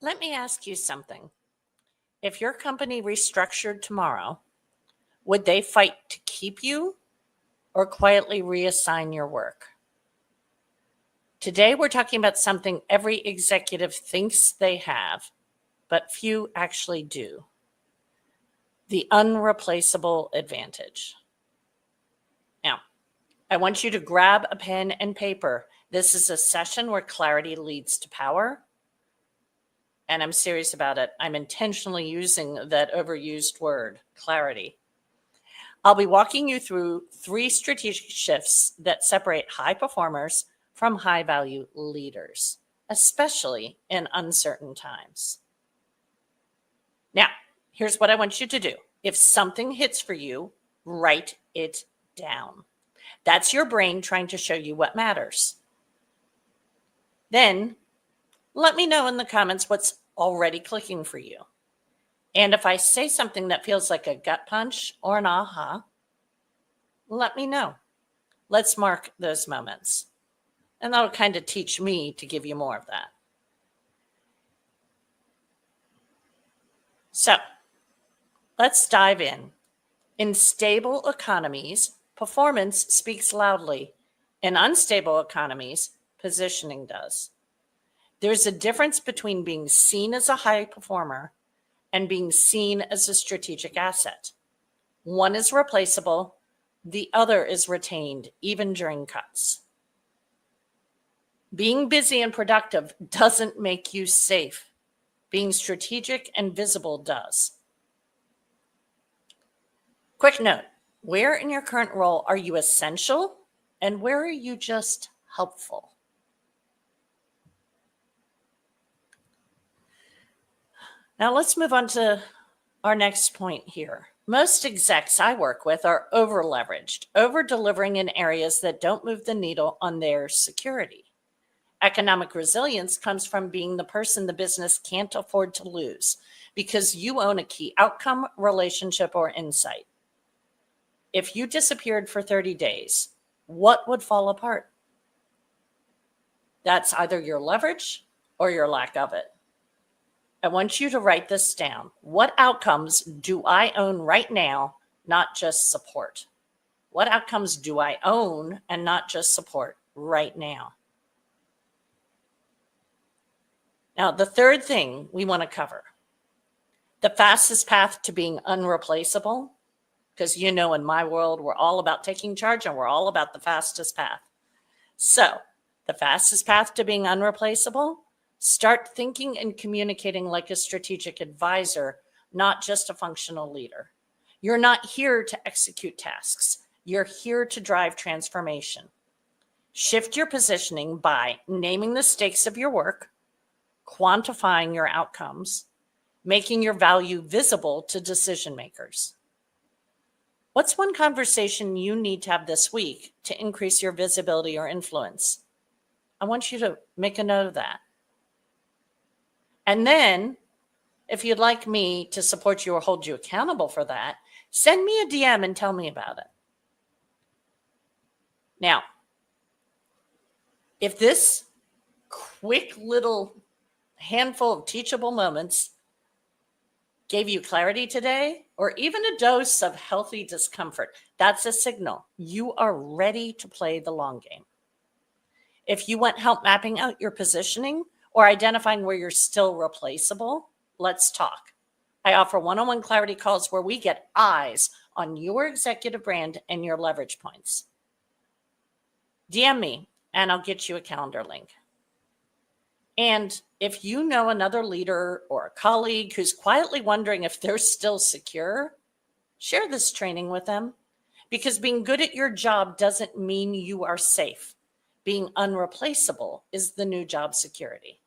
Let me ask you something. If your company restructured tomorrow, would they fight to keep you or quietly reassign your work? Today, we're talking about something every executive thinks they have, but few actually do. The unreplaceable advantage. Now, I want you to grab a pen and paper. This is a session where clarity leads to power. And I'm serious about it. I'm intentionally using that overused word, clarity. I'll be walking you through 3 strategic shifts that separate high performers from high value leaders, especially in uncertain times. Now, here's what I want you to do. If something hits for you, write it down. That's your brain trying to show you what matters. Then let me know in the comments what's already clicking for you. And if I say something that feels like a gut punch or an aha, let me know. Let's mark those moments. And that'll kind of teach me to give you more of that. So let's dive in. In stable economies, performance speaks loudly. In unstable economies, positioning does. There's a difference between being seen as a high performer and being seen as a strategic asset. One is replaceable, the other is retained, even during cuts. Being busy and productive doesn't make you safe. Being strategic and visible does. Quick note, where in your current role are you essential and where are you just helpful? Now let's move on to our next point here. Most execs I work with are over-leveraged, over-delivering in areas that don't move the needle on their security. Economic resilience comes from being the person the business can't afford to lose because you own a key outcome, relationship, or insight. If you disappeared for 30 days, what would fall apart? That's either your leverage or your lack of it. I want you to write this down. What outcomes do I own right now, not just support? What outcomes do I own and not just support right now? Now, the third thing we want to cover, the fastest path to being unreplaceable, because you know in my world, we're all about taking charge and we're all about the fastest path. So the fastest path to being unreplaceable, start thinking and communicating like a strategic advisor, not just a functional leader. You're not here to execute tasks. You're here to drive transformation. Shift your positioning by naming the stakes of your work, quantifying your outcomes, making your value visible to decision makers. What's one conversation you need to have this week to increase your visibility or influence? I want you to make a note of that. And then, if you'd like me to support you or hold you accountable for that, send me a DM and tell me about it. Now, if this quick little handful of teachable moments gave you clarity today, or even a dose of healthy discomfort, that's a signal you are ready to play the long game. If you want help mapping out your positioning or identifying where you're still replaceable, let's talk. I offer one-on-one clarity calls where we get eyes on your executive brand and your leverage points. DM me and I'll get you a calendar link. And if you know another leader or a colleague who's quietly wondering if they're still secure, share this training with them, because being good at your job doesn't mean you are safe. Being unreplaceable is the new job security.